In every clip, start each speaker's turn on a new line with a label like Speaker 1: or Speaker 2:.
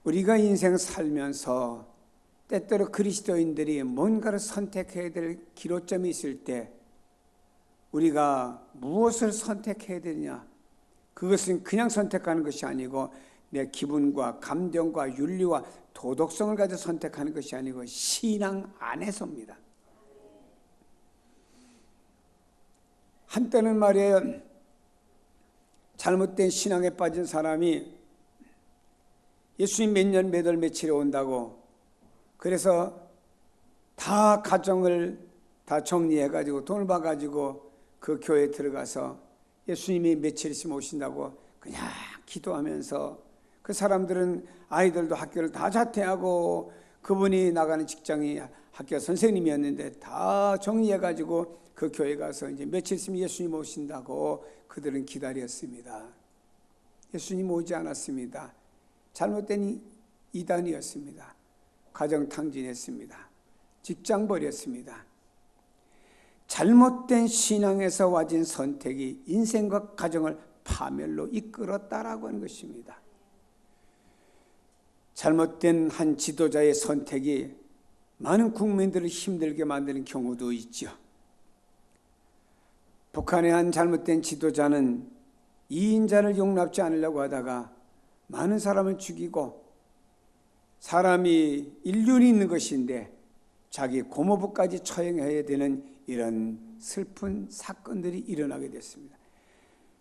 Speaker 1: 우리가 인생 살면서 때때로 그리스도인들이 뭔가를 선택해야 될 기로점이 있을 때 우리가 무엇을 선택해야 되느냐, 그것은 그냥 선택하는 것이 아니고 내 기분과 감정과 윤리와 도덕성을 가지고 선택하는 것이 아니고 신앙 안에서입니다. 한때는 말이에요, 잘못된 신앙에 빠진 사람이 예수님 몇 년 몇 월 며칠에 온다고 그래서 다 가정을 다 정리해가지고 돈을 봐가지고 그 교회에 들어가서 예수님이 며칠 있으면 오신다고 그냥 기도하면서, 그 사람들은 아이들도 학교를 다 자퇴하고 그분이 나가는 직장이 학교 선생님이었는데 다 정리해가지고 그 교회 가서 이제 며칠 있으면 예수님 오신다고 그들은 기다렸습니다. 예수님 오지 않았습니다. 잘못된 이단이었습니다. 가정 탕진했습니다. 직장 버렸습니다. 잘못된 신앙에서 와진 선택이 인생과 가정을 파멸로 이끌었다라고 하는 것입니다. 잘못된 한 지도자의 선택이 많은 국민들을 힘들게 만드는 경우도 있죠. 북한의 한 잘못된 지도자는 이인자를 용납지 않으려고 하다가 많은 사람을 죽이고, 사람이 인륜이 있는 것인데 자기 고모부까지 처형해야 되는 이런 슬픈 사건들이 일어나게 됐습니다.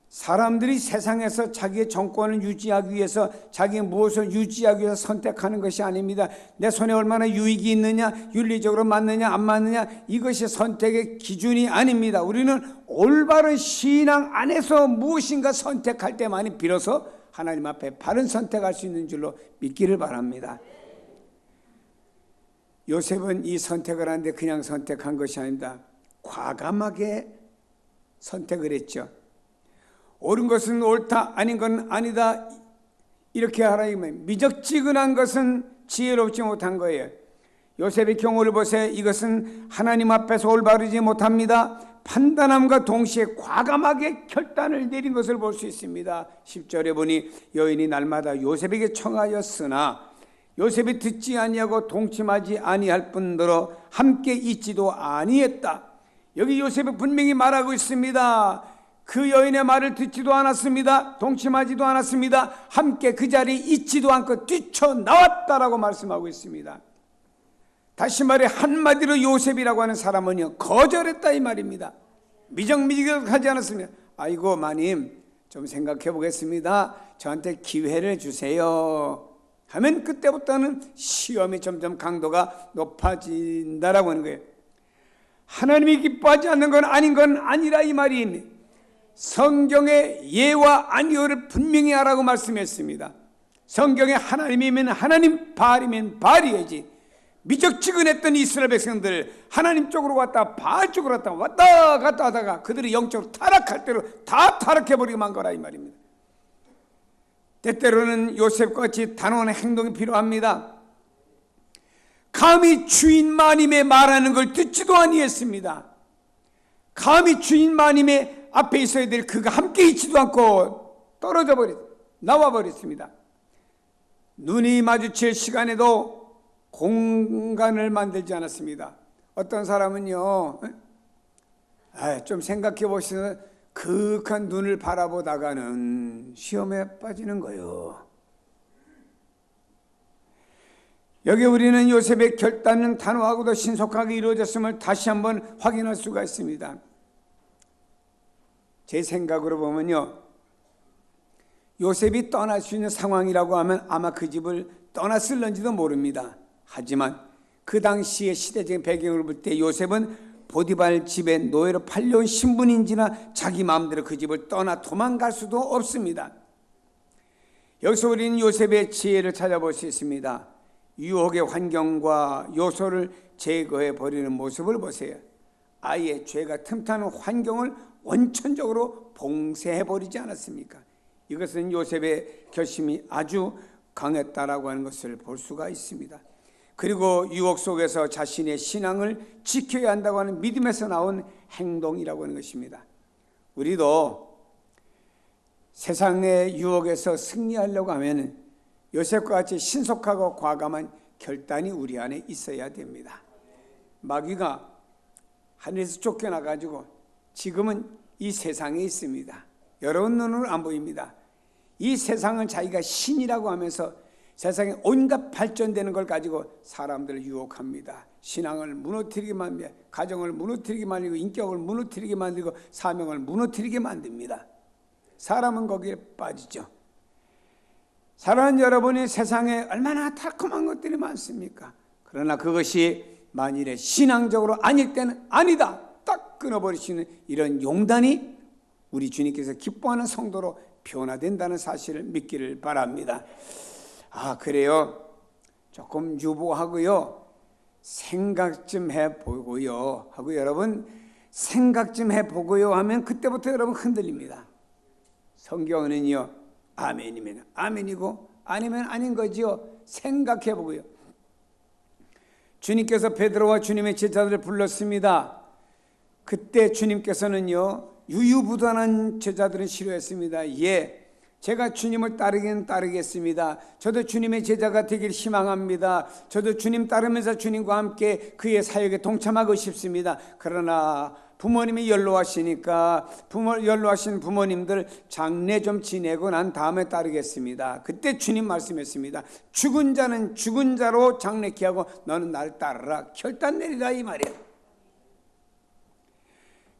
Speaker 1: 사람들이 세상에서 자기의 정권을 유지하기 위해서, 자기의 무엇을 유지하기 위해서 선택하는 것이 아닙니다. 내 손에 얼마나 유익이 있느냐, 윤리적으로 맞느냐 안 맞느냐, 이것이 선택의 기준이 아닙니다. 우리는 올바른 신앙 안에서 무엇인가 선택할 때만이 비로소 하나님 앞에 바른 선택할 수 있는 줄로 믿기를 바랍니다. 요셉은 이 선택을 하는데 그냥 선택한 것이 아닙니다. 과감하게 선택을 했죠. 옳은 것은 옳다, 아닌 건 아니다, 이렇게 하라. 미적지근한 것은 지혜롭지 못한 거예요. 요셉의 경우를 보세요. 이것은 하나님 앞에서 올바르지 못합니다. 판단함과 동시에 과감하게 결단을 내린 것을 볼 수 있습니다. 10절에 보니 여인이 날마다 요셉에게 청하였으나 요셉이 듣지 아니하고 동침하지 아니할 뿐더러 함께 있지도 아니했다. 여기 요셉이 분명히 말하고 있습니다. 그 여인의 말을 듣지도 않았습니다. 동침하지도 않았습니다. 함께 그 자리에 있지도 않고 뛰쳐나왔다라고 말씀하고 있습니다. 다시 말해 한마디로 요셉이라고 하는 사람은요, 거절했다 이 말입니다. 미적미적하지 않았습니다. 아이고 마님 좀 생각해 보겠습니다. 저한테 기회를 주세요 하면 그때부터는 시험이 점점 강도가 높아진다라고 하는 거예요. 하나님이 기뻐하지 않는 건 아닌 건 아니라 이 말입니다. 성경의 예와 아니오를 분명히 하라고 말씀했습니다. 성경에 하나님이면 하나님, 바알이면 바알이야지. 미적지근했던 이스라엘 백성들 하나님 쪽으로 왔다 바알 쪽으로 왔다 갔다 하다가 그들이 영적으로 타락할 대로 다 타락해버리고 만 거라 이 말입니다. 때때로는 요셉같이 단호한 행동이 필요합니다. 감히 주인 마님의 말하는 걸 듣지도 아니했습니다. 감히 주인 마님의 앞에 있어야 될 그가 함께 있지도 않고 떨어져 나와 버렸습니다. 눈이 마주칠 시간에도 공간을 만들지 않았습니다. 어떤 사람은요, 좀 생각해 보시면 그윽한 눈을 바라보다가는 시험에 빠지는 거예요. 여기 우리는 요셉의 결단은 단호하고도 신속하게 이루어졌음을 다시 한번 확인할 수가 있습니다. 제 생각으로 보면요, 요셉이 떠날 수 있는 상황이라고 하면 아마 그 집을 떠났을런지도 모릅니다. 하지만 그 당시의 시대적인 배경을 볼 때 요셉은 보디발 집에 노예로 팔려온 신분인지나 자기 마음대로 그 집을 떠나 도망갈 수도 없습니다. 여기서 우리는 요셉의 지혜를 찾아볼 수 있습니다. 유혹의 환경과 요소를 제거해 버리는 모습을 보세요. 아예 죄가 틈타는 환경을 원천적으로 봉쇄해 버리지 않았습니까? 이것은 요셉의 결심이 아주 강했다라고 하는 것을 볼 수가 있습니다. 그리고 유혹 속에서 자신의 신앙을 지켜야 한다고 하는 믿음에서 나온 행동이라고 하는 것입니다. 우리도 세상의 유혹에서 승리하려고 하면 요셉과 같이 신속하고 과감한 결단이 우리 안에 있어야 됩니다. 마귀가 하늘에서 쫓겨나가지고 지금은 이 세상에 있습니다. 여러분 눈으로 안 보입니다. 이 세상은 자기가 신이라고 하면서 세상에 온갖 발전되는 걸 가지고 사람들을 유혹합니다. 신앙을 무너뜨리게 만듭니다. 가정을 무너뜨리게 만들고 인격을 무너뜨리게 만들고 사명을 무너뜨리게 만듭니다. 사람은 거기에 빠지죠. 사랑하는 여러분이 세상에 얼마나 달콤한 것들이 많습니까? 그러나 그것이 만일에 신앙적으로 아닐 때는 아니다, 딱 끊어버리시는 이런 용단이 우리 주님께서 기뻐하는 성도로 변화된다는 사실을 믿기를 바랍니다. 아, 그래요? 조금 유보하고요, 생각 좀 해보고요 하고, 여러분 생각 좀 해보고요 하면 그때부터 여러분 흔들립니다. 성경은요 아멘이면 아멘이고 아니면 아닌 거지요. 생각해보고요. 주님께서 베드로와 주님의 제자들을 불렀습니다. 그때 주님께서는요, 유유부단한 제자들은 싫어했습니다. 예, 제가 주님을 따르긴 따르겠습니다. 저도 주님의 제자가 되길 희망합니다. 저도 주님 따르면서 주님과 함께 그의 사역에 동참하고 싶습니다. 그러나 부모님이 연로하시니까 연로하신 부모님들 장례 좀 지내고 난 다음에 따르겠습니다. 그때 주님 말씀했습니다. 죽은 자는 죽은 자로 장례케 하고 너는 나를 따르라. 결단 내리라, 이 말이에요.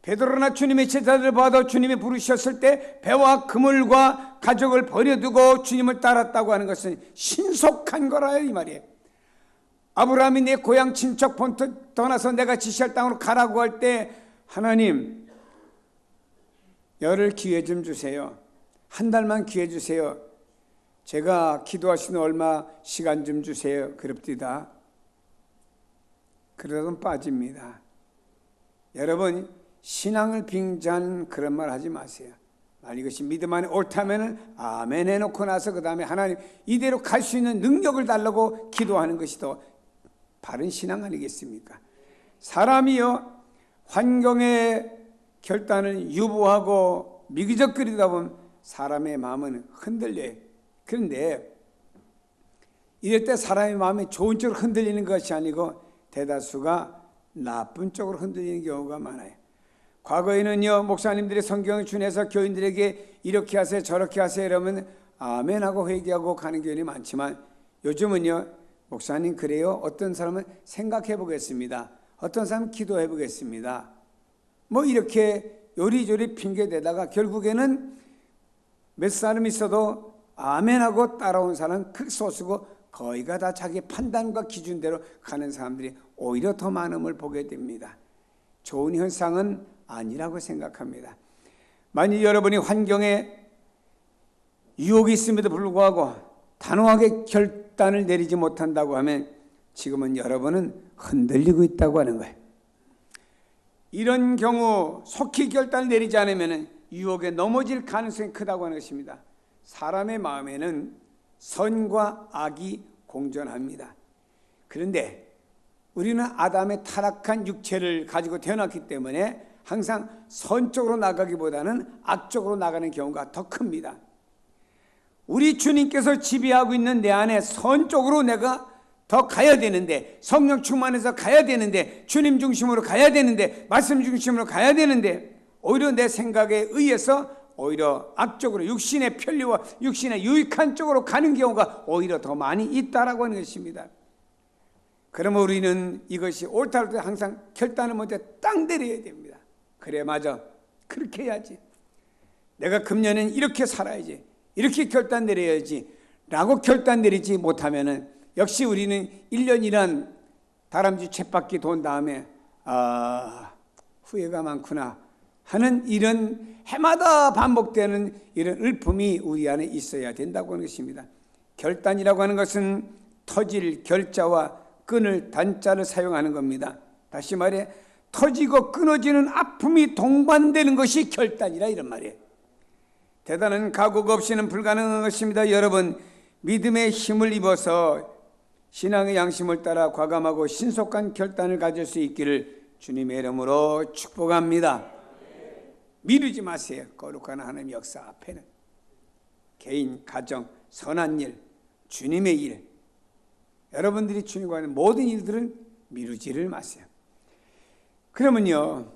Speaker 1: 베드로나 주님의 제자들을 봐도 주님이 부르셨을 때 배와 그물과 가족을 버려두고 주님을 따랐다고 하는 것은 신속한 거라요, 이 말이에요. 아브라함이 내 고향 친척 본토 떠나서 내가 지시할 땅으로 가라고 할 때 하나님, 열흘 기회 좀 주세요. 한 달만 기회 주세요. 제가 기도하시는 얼마 시간 좀 주세요. 그럽디다. 그러다가 빠집니다. 여러분, 신앙을 빙자한 그런 말 하지 마세요. 만약 이것이 믿음 안에 옳다면 아멘 해놓고 나서 그 다음에 하나님 이대로 갈 수 있는 능력을 달라고 기도하는 것이 더 바른 신앙 아니겠습니까? 사람이요, 환경의 결단을 유보하고 미기적거리다 보면 사람의 마음은 흔들려요. 그런데 이럴 때 사람의 마음이 좋은 쪽으로 흔들리는 것이 아니고 대다수가 나쁜 쪽으로 흔들리는 경우가 많아요. 과거에는요, 목사님들이 성경을 준해서 교인들에게 이렇게 하세요 저렇게 하세요 이러면 아멘하고 회개하고 가는 교인이 많지만, 요즘은요, 목사님 그래요? 어떤 사람은 생각해 보겠습니다. 어떤 사람은 기도해 보겠습니다. 뭐 이렇게 요리조리 핑계대다가 결국에는 몇 사람 있어도 아멘하고 따라온 사람은 극소수고 거의가 다 자기 판단과 기준대로 가는 사람들이 오히려 더 많음을 보게 됩니다. 좋은 현상은 아니라고 생각합니다. 만약 여러분이 환경에 유혹이 있음에도 불구하고 단호하게 결단을 내리지 못한다고 하면 지금은 여러분은 흔들리고 있다고 하는 거예요. 이런 경우 속히 결단을 내리지 않으면 유혹에 넘어질 가능성이 크다고 하는 것입니다. 사람의 마음에는 선과 악이 공존합니다. 그런데 우리는 아담의 타락한 육체를 가지고 태어났기 때문에 항상 선 쪽으로 나가기보다는 악 쪽으로 나가는 경우가 더 큽니다. 우리 주님께서 지배하고 있는 내 안에 선 쪽으로 내가 더 가야 되는데, 성령 충만해서 가야 되는데, 주님 중심으로 가야 되는데, 말씀 중심으로 가야 되는데, 오히려 내 생각에 의해서 오히려 악쪽으로 육신의 편리와 육신의 유익한 쪽으로 가는 경우가 오히려 더 많이 있다라고 하는 것입니다. 그러면 우리는 이것이 옳다고 할 때 항상 결단을 먼저 딱 내려야 됩니다. 그래, 맞아, 그렇게 해야지, 내가 금년엔 이렇게 살아야지, 이렇게 결단 내려야지 라고 결단 내리지 못하면은 역시 우리는 1년이란 다람쥐 쳇바퀴 돈 다음에 후회가 많구나 하는 이런 해마다 반복되는 이런 을품이 우리 안에 있어야 된다고 하는 것입니다. 결단이라고 하는 것은 터질 결자와 끊을 단자를 사용하는 겁니다. 다시 말해, 터지고 끊어지는 아픔이 동반되는 것이 결단이라, 이런 말이에요. 대단한 각오가 없이는 불가능한 것입니다. 여러분, 믿음의 힘을 입어서 신앙의 양심을 따라 과감하고 신속한 결단을 가질 수 있기를 주님의 이름으로 축복합니다. 미루지 마세요. 거룩한 하나님의 역사 앞에는 개인, 가정, 선한 일, 주님의 일, 여러분들이 주님과 하는 모든 일들은 미루지를 마세요. 그러면요,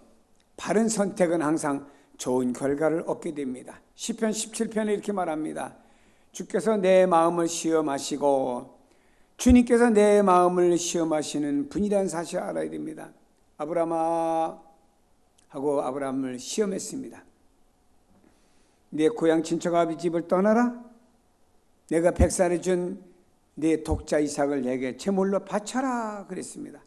Speaker 1: 바른 선택은 항상 좋은 결과를 얻게 됩니다. 시편 17편에 이렇게 말합니다. 주께서 내 마음을 시험하시고 주님께서 내 마음을 시험하시는 분이라는 사실을 알아야 됩니다. 아브라함아 하고 아브라함을 시험했습니다. 내 고향 친척 아비 집을 떠나라. 내가 백살에 준 내 독자 이삭을 내게 제물로 바쳐라 그랬습니다.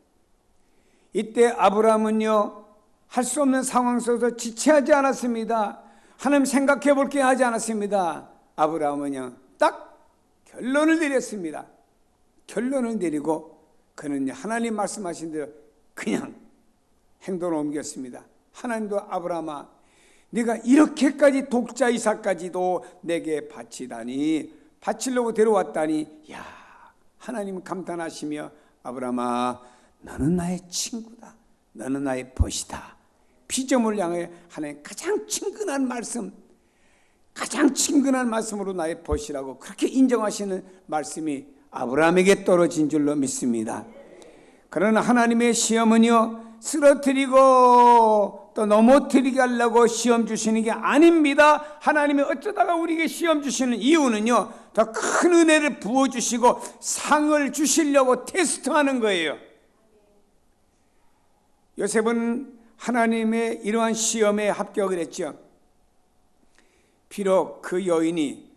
Speaker 1: 이때 아브라함은요, 할 수 없는 상황 속에서 지체하지 않았습니다. 하나님 생각해 볼게 하지 않았습니다. 아브라함은요, 딱 결론을 내렸습니다. 결론을 내리고 그는 하나님 말씀하신 대로 그냥 행동을 옮겼습니다. 하나님도 아브라함아, 네가 이렇게까지 독자 이삭까지도 내게 바치다니, 바치려고 데려왔다니, 야, 하나님 감탄하시며 아브라함아, 너는 나의 친구다. 너는 나의 벗이다. 피조물 향해 하나님 가장 친근한 말씀, 가장 친근한 말씀으로 나의 벗이라고 그렇게 인정하시는 말씀이 아브라함에게 떨어진 줄로 믿습니다. 그러나 하나님의 시험은요, 쓰러뜨리고 또 넘어뜨리게 하려고 시험 주시는 게 아닙니다. 하나님이 어쩌다가 우리에게 시험 주시는 이유는요, 더 큰 은혜를 부어주시고 상을 주시려고 테스트하는 거예요. 요셉은 하나님의 이러한 시험에 합격을 했죠. 비록 그 여인이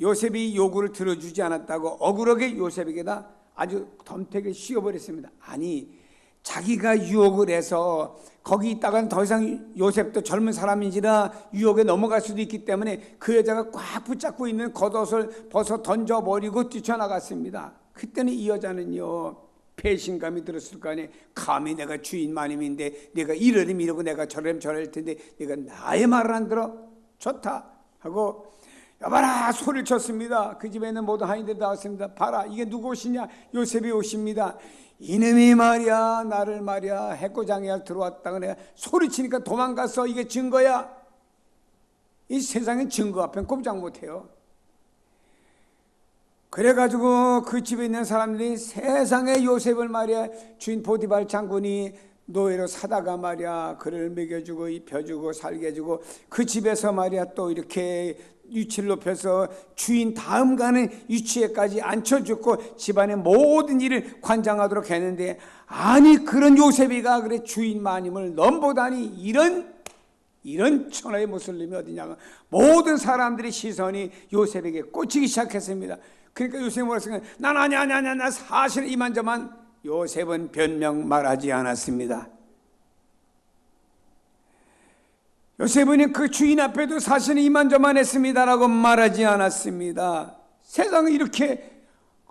Speaker 1: 요셉이 요구를 들어주지 않았다고 억울하게 요셉에게다 아주 덤태게 씌워버렸습니다. 아니, 자기가 유혹을 해서 거기 있다가는 더 이상 요셉도 젊은 사람인지라 유혹에 넘어갈 수도 있기 때문에 그 여자가 꽉 붙잡고 있는 겉옷을 벗어 던져버리고 뛰쳐나갔습니다. 그때는 이 여자는요, 배신감이 들었을 거 아니에요. 감히 내가 주인 마님인데 내가 이러면 이러고 내가 저러면 저럴 텐데 내가 나의 말을 안 들어? 좋다 하고 여봐라 소리를 쳤습니다. 그 집에 있는 모든 하인들이 나왔습니다. 봐라, 이게 누구 옷이냐? 요셉이 옷입니다. 이놈이 말이야, 나를 말이야 해코장에 들어왔다가 내가 소리치니까 도망갔어. 이게 증거야. 이 세상엔 증거 앞엔 꼼짝 못해요. 그래가지고 그 집에 있는 사람들이 세상에 요셉을 말이야, 주인 보디발 장군이 노예로 사다가 말이야 그를 먹여주고 입혀주고 살게 해주고 그 집에서 말이야 또 이렇게 위치를 높여서 주인 다음 가는 위치에까지 앉혀주고 집안의 모든 일을 관장하도록 했는데, 아니 그런 요셉이가 그래 주인 마님을 넘보다니, 이런 천하의 모슬림이 어디냐고 모든 사람들의 시선이 요셉에게 꽂히기 시작했습니다. 그러니까 요셉이 뭐라 했습니까? 난 아니야 나 사실 이만저만. 요셉은 변명 말하지 않았습니다. 요셉은 그 주인 앞에도 사실은 이만저만 했습니다라고 말하지 않았습니다. 세상에 이렇게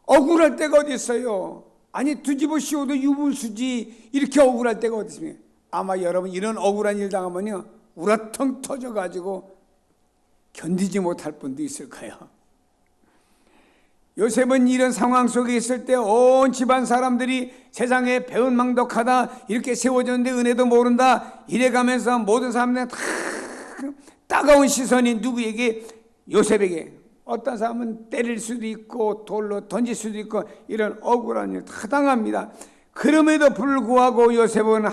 Speaker 1: 억울할 때가 어디 있어요? 아니 뒤집어씌워도 유불수지 이렇게 억울할 때가 어디 있습니까? 아마 여러분 이런 억울한 일 당하면요 우라통 터져가지고 견디지 못할 분도 있을 거예요. 요셉은 이런 상황 속에 있을 때 온 집안 사람들이 세상에 배은망덕하다 이렇게 세워졌는데 은혜도 모른다 이래가면서 모든 사람들은 다 따가운 시선이 누구에게? 요셉에게. 어떤 사람은 때릴 수도 있고 돌로 던질 수도 있고 이런 억울한 일 다 당합니다. 그럼에도 불구하고 요셉은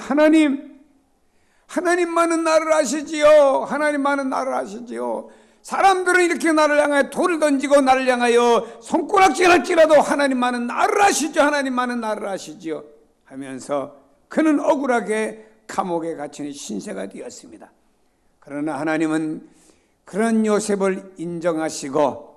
Speaker 1: 하나님만은 나를 아시지요. 하나님만은 나를 아시지요. 사람들은 이렇게 나를 향하여 돌을 던지고 나를 향하여 손가락질 할지라도 하나님만은 나를 아시죠. 하나님만은 나를 아시지요 하면서 그는 억울하게 감옥에 갇히는 신세가 되었습니다. 그러나 하나님은 그런 요셉을 인정하시고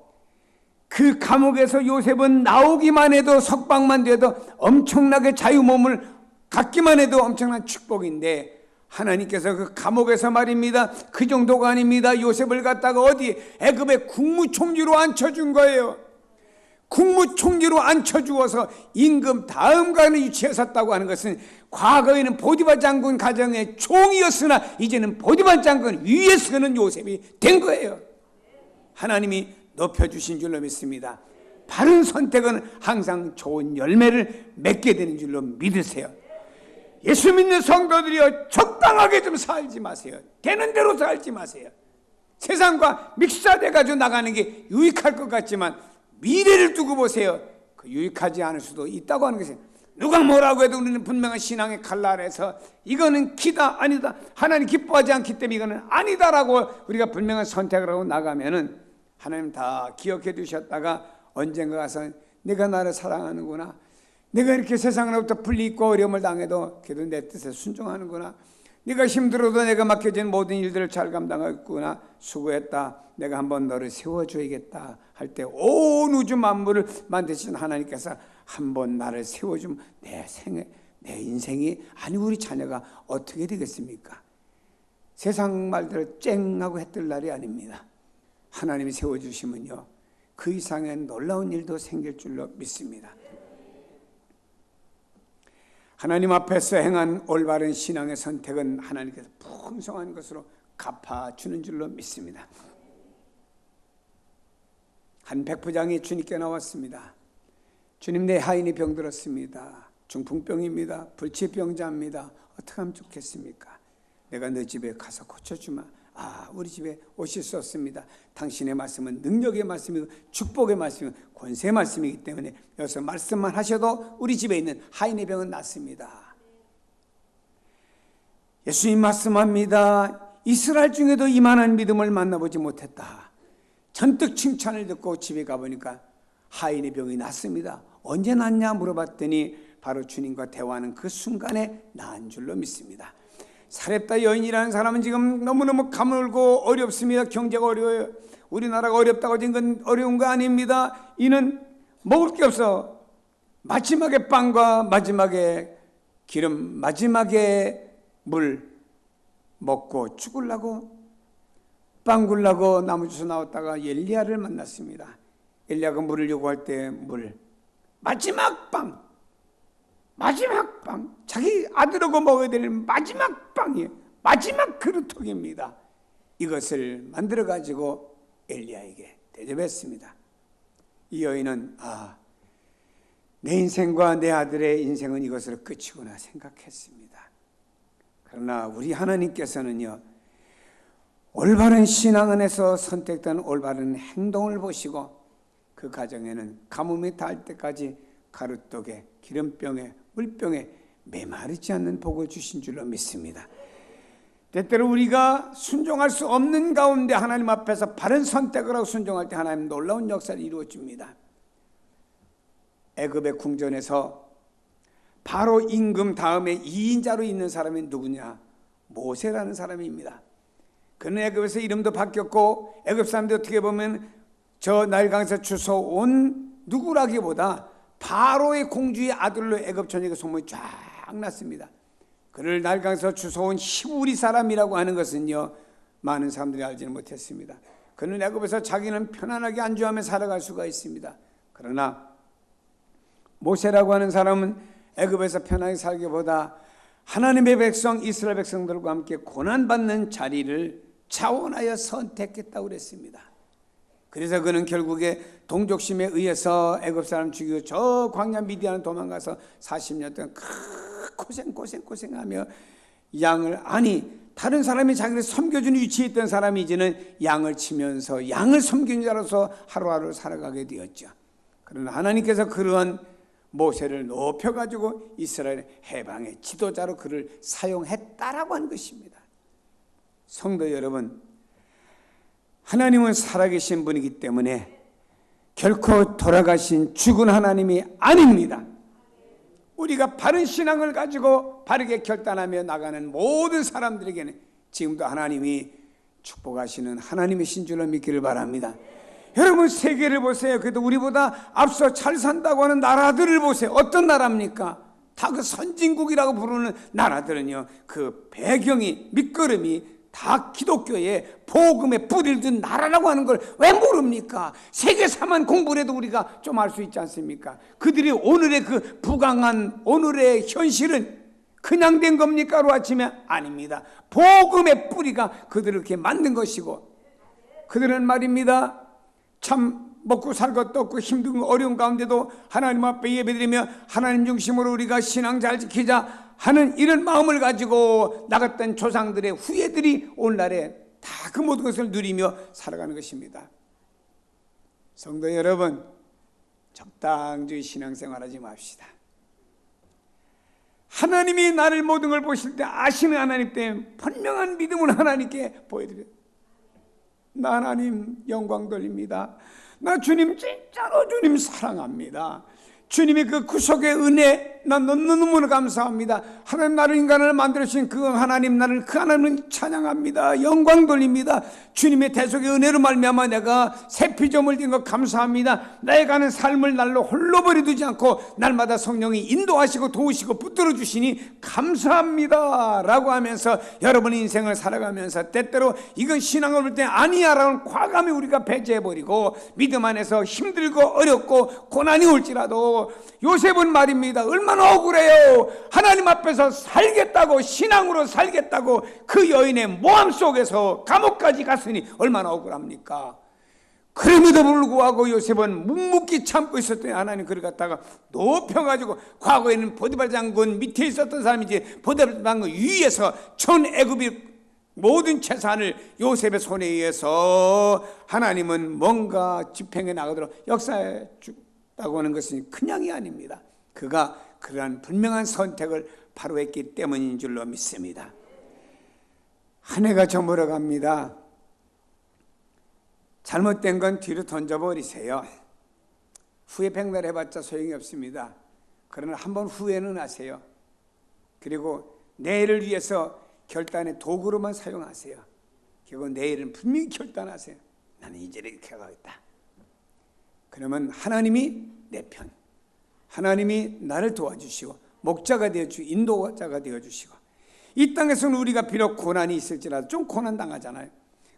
Speaker 1: 그 감옥에서 요셉은 나오기만 해도 석방만 돼도 엄청나게 자유몸을 갖기만 해도 엄청난 축복인데, 하나님께서 그 감옥에서 말입니다, 그 정도가 아닙니다. 요셉을 갖다가 어디 애굽의 국무총리로 앉혀준 거예요. 국무총리로 앉혀주어서 임금 다음 가는 위치에 섰다고 하는 것은 과거에는 보디발 장군 가정의 종이었으나 이제는 보디발 장군 위에 서는 요셉이 된 거예요. 하나님이 높여주신 줄로 믿습니다. 바른 선택은 항상 좋은 열매를 맺게 되는 줄로 믿으세요. 예수 믿는 성도들이여, 적당하게 좀 살지 마세요. 되는 대로 살지 마세요. 세상과 믹사돼가지고 나가는 게 유익할 것 같지만 미래를 두고 보세요. 그 유익하지 않을 수도 있다고 하는 것이에요. 누가 뭐라고 해도 우리는 분명한 신앙의 칼날에서 이거는 기다 아니다, 하나님 기뻐하지 않기 때문에 이거는 아니다라고 우리가 분명한 선택을 하고 나가면은 하나님 다 기억해 두셨다가 언젠가 가서 내가 나를 사랑하는구나, 내가 이렇게 세상으로부터 분리있고 어려움을 당해도 그래도 내 뜻에 순종하는구나, 네가 힘들어도 내가 맡겨진 모든 일들을 잘 감당하겠구나, 수고했다, 내가 한번 너를 세워줘야겠다 할 때 온 우주 만물을 만드신 하나님께서 한번 나를 세워주면 내 인생이, 아니 우리 자녀가 어떻게 되겠습니까? 세상 말대로 쨍하고 해뜰 날이 아닙니다. 하나님이 세워주시면요 그 이상의 놀라운 일도 생길 줄로 믿습니다. 하나님 앞에서 행한 올바른 신앙의 선택은 하나님께서 풍성한 것으로 갚아주는 줄로 믿습니다. 한 백부장이 주님께 나왔습니다. 주님, 내 하인이 병들었습니다. 중풍병입니다. 불치병자입니다. 어떻게 하면 좋겠습니까? 내가 너 집에 가서 고쳐주마. 우리 집에 오실 수 없습니다. 당신의 말씀은 능력의 말씀이고 축복의 말씀이고 권세의 말씀이기 때문에 여기서 말씀만 하셔도 우리 집에 있는 하인의 병은 낫습니다. 예수님 말씀합니다. 이스라엘 중에도 이만한 믿음을 만나보지 못했다. 전득 칭찬을 듣고 집에 가보니까 하인의 병이 낫습니다. 언제 낫냐 물어봤더니 바로 주님과 대화하는 그 순간에 나은 줄로 믿습니다. 사렙다 여인이라는 사람은 지금 너무너무 가물고 어렵습니다. 경제가 어려워요. 우리나라가 어렵다고 지금 어려운 거 아닙니다. 이는 먹을 게 없어. 마지막에 빵과 마지막에 기름, 마지막에 물 먹고 죽으려고 빵 굴라고 나무 주워 나왔다가 엘리야를 만났습니다. 엘리야가 물을 요구할 때 물, 마지막 빵, 자기 아들하고 먹어야 될 마지막 빵이에요. 마지막 그릇통입니다. 이것을 만들어 가지고 엘리야에게 대접했습니다. 이 여인은 내 인생과 내 아들의 인생은 이것으로 끝이구나 생각했습니다. 그러나 우리 하나님께서는요 올바른 신앙 안에서 선택된 올바른 행동을 보시고 그 가정에는 가뭄이 닿을 때까지 가루떡에 기름병에 물병에 메마르지 않는 복을 주신 줄로 믿습니다. 때때로 우리가 순종할 수 없는 가운데 하나님 앞에서 바른 선택을 하고 순종할 때 하나님 놀라운 역사를 이루어 줍니다. 애굽의 궁전에서 바로 임금 다음에 2인자로 있는 사람이 누구냐? 모세라는 사람입니다. 그는 애굽에서 이름도 바뀌었고 애굽 사람들이 어떻게 보면 저 나일강에서 주워온 누구라기보다 바로의 공주의 아들로 애굽 전역에 소문이 쫙 났습니다. 그를 나일강에서 주워온 히브리 사람이라고 하는 것은요 많은 사람들이 알지는 못했습니다. 그는 애굽에서 자기는 편안하게 안주하며 살아갈 수가 있습니다. 그러나 모세라고 하는 사람은 애굽에서 편하게 살기보다 하나님의 백성 이스라엘 백성들과 함께 고난받는 자리를 차원하여 선택했다고 그랬습니다. 그래서 그는 결국에 동족심에 의해서 애굽 사람 죽이고 저 광야 미디안 도망가서 40년 동안 고생하며 양을, 다른 사람이 자기를 섬겨주는 위치에 있던 사람이 이제는 양을 치면서 양을 섬기는 자로서 하루하루 살아가게 되었죠. 그러나 하나님께서 그러한 모세를 높여가지고 이스라엘 해방의 지도자로 그를 사용했다라고 하는 것입니다. 성도 여러분, 하나님은 살아계신 분이기 때문에 결코 돌아가신 죽은 하나님이 아닙니다. 우리가 바른 신앙을 가지고 바르게 결단하며 나가는 모든 사람들에게는 지금도 하나님이 축복하시는 하나님이신 줄로 믿기를 바랍니다. 여러분 세계를 보세요. 그래도 우리보다 앞서 잘 산다고 하는 나라들을 보세요. 어떤 나라입니까? 다 그 선진국이라고 부르는 나라들은요 그 배경이 밑거름이 다 기독교의 복음의 뿌리를 둔 나라라고 하는 걸 왜 모릅니까? 세계사만 공부를 해도 우리가 좀 알 수 있지 않습니까? 그들이 오늘의 그 부강한 오늘의 현실은 그냥 된 겁니까? 하루아침에 아닙니다. 복음의 뿌리가 그들을 이렇게 만든 것이고 그들은 말입니다. 참 먹고 살 것도 없고 힘든 어려운 가운데도 하나님 앞에 예배드리며 하나님 중심으로 우리가 신앙 잘 지키자 하는 이런 마음을 가지고 나갔던 조상들의 후예들이 오늘날에 다 그 모든 것을 누리며 살아가는 것입니다. 성도 여러분, 적당히 신앙생활하지 맙시다. 하나님이 나를 모든 걸 보실 때 아시는 하나님 때문에 분명한 믿음을 하나님께 보여드려요. 나 하나님 영광 돌립니다. 나 주님 진짜로 주님 사랑합니다. 주님의 그 구속의 은혜 난 너무너무 감사합니다. 하나님 나를 인간을 만들어주신 그 하나님 나를 그 하나님을 찬양합니다. 영광 돌립니다. 주님의 대속의 은혜로 말미암아 내가 새 피조물 된 것 감사합니다. 나의 가는 삶을 날로 홀로 버려두지 않고 날마다 성령이 인도하시고 도우시고 붙들어 주시니 감사합니다 라고 하면서 여러분의 인생을 살아가면서 때때로 이건 신앙을 볼 때 아니야 라는 과감히 우리가 배제해버리고 믿음 안에서 힘들고 어렵고 고난이 올지라도 요셉은 말입니다. 얼마나 억울해요. 하나님 앞에서 살겠다고 신앙으로 살겠다고 그 여인의 모함 속에서 감옥까지 갔으니 얼마나 억울합니까? 그럼에도 불구하고 요셉은 묵묵히 참고 있었더니 하나님 그를 갖다가 높여가지고 과거에는 보디발 장군 밑에 있었던 사람이지 보디발 장군 위에서 전 애굽의 모든 재산을 요셉의 손에 의해서 하나님은 뭔가 집행해 나가도록 역사해 주다고 하는 것은 그냥이 아닙니다. 그가 그러한 분명한 선택을 바로 했기 때문인 줄로 믿습니다. 한 해가 저물어 갑니다. 잘못된 건 뒤로 던져버리세요. 후회 백날 해봤자 소용이 없습니다. 그러나 한번 후회는 하세요. 그리고 내일을 위해서 결단의 도구로만 사용하세요. 결국 내일은 분명히 결단하세요. 나는 이제 이렇게 가겠다. 그러면 하나님이 내 편, 하나님이 나를 도와주시고 목자가 되어주시고 인도자가 되어주시고 이 땅에서는 우리가 비록 고난이 있을지라도 좀 고난당하잖아요.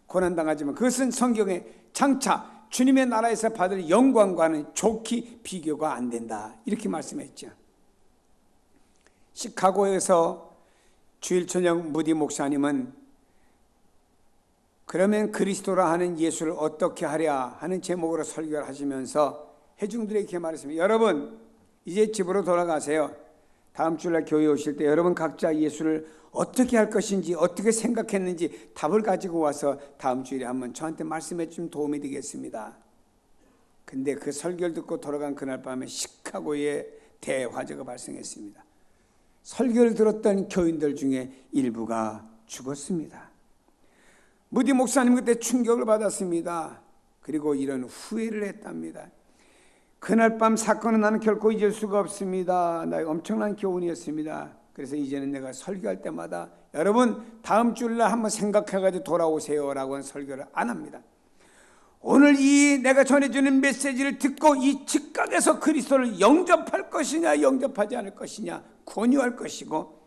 Speaker 1: 고난당하지만 그것은 성경에 장차 주님의 나라에서 받을 영광과는 좋게 비교가 안 된다 이렇게 말씀했죠. 시카고에서 주일 저녁 무디 목사님은 그러면 그리스도라 하는 예수를 어떻게 하랴 하는 제목으로 설교를 하시면서 회중들에게 이렇게 말했습니다. 여러분 이제 집으로 돌아가세요. 다음 주일날 교회에 오실 때 여러분 각자 예수를 어떻게 할 것인지 어떻게 생각했는지 답을 가지고 와서 다음 주일에 한번 저한테 말씀해 주면 도움이 되겠습니다. 근데 그 설교를 듣고 돌아간 그날 밤에 시카고에 대화재가 발생했습니다. 설교를 들었던 교인들 중에 일부가 죽었습니다. 무디 목사님 그때 충격을 받았습니다. 그리고 이런 후회를 했답니다. 그날 밤 사건은 나는 결코 잊을 수가 없습니다. 나의 엄청난 교훈이었습니다. 그래서 이제는 내가 설교할 때마다 여러분 다음 주일날 한번 생각해가지고 돌아오세요 라고 한 설교를 안 합니다. 오늘 이 내가 전해주는 메시지를 듣고 이 즉각에서 그리스도를 영접할 것이냐 영접하지 않을 것이냐 권유할 것이고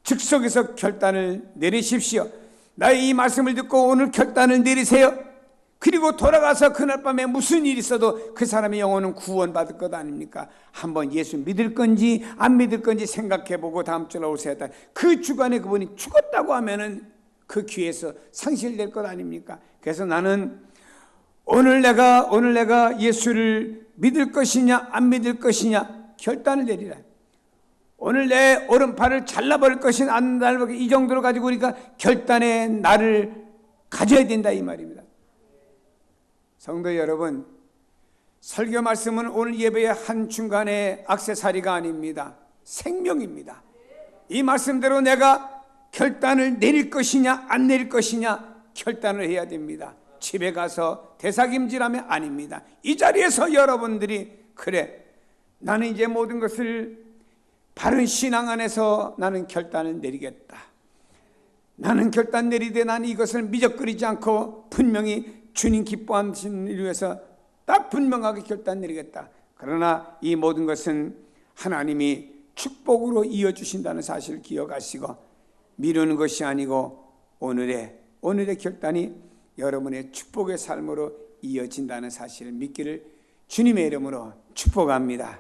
Speaker 1: 즉석에서 결단을 내리십시오. 나의 이 말씀을 듣고 오늘 결단을 내리세요. 그리고 돌아가서 그날 밤에 무슨 일이 있어도 그 사람의 영혼은 구원받을 것 아닙니까? 한번 예수 믿을 건지 안 믿을 건지 생각해보고 다음 주에 오세요. 그 주간에 그분이 죽었다고 하면은 그 귀에서 상실될 것 아닙니까? 그래서 나는 오늘 내가 예수를 믿을 것이냐 안 믿을 것이냐 결단을 내리라. 오늘 내 오른팔을 잘라버릴 것이냐 안 잘라버릴 것이냐 이 정도로 가지고 우리가 결단의 날을 가져야 된다 이 말입니다. 성도 여러분, 설교 말씀은 오늘 예배의 한 중간의 액세서리가 아닙니다. 생명입니다. 이 말씀대로 내가 결단을 내릴 것이냐 안 내릴 것이냐 결단을 해야 됩니다. 집에 가서 대사김질하면 아닙니다. 이 자리에서 여러분들이 그래 나는 이제 모든 것을 바른 신앙 안에서 나는 결단을 내리겠다. 나는 결단 내리되 나는 이것을 미적거리지 않고 분명히 주님 기뻐하시는 일을 위해서 딱 분명하게 결단 내리겠다. 그러나 이 모든 것은 하나님이 축복으로 이어주신다는 사실을 기억하시고 미루는 것이 아니고 오늘의 결단이 여러분의 축복의 삶으로 이어진다는 사실을 믿기를 주님의 이름으로 축복합니다.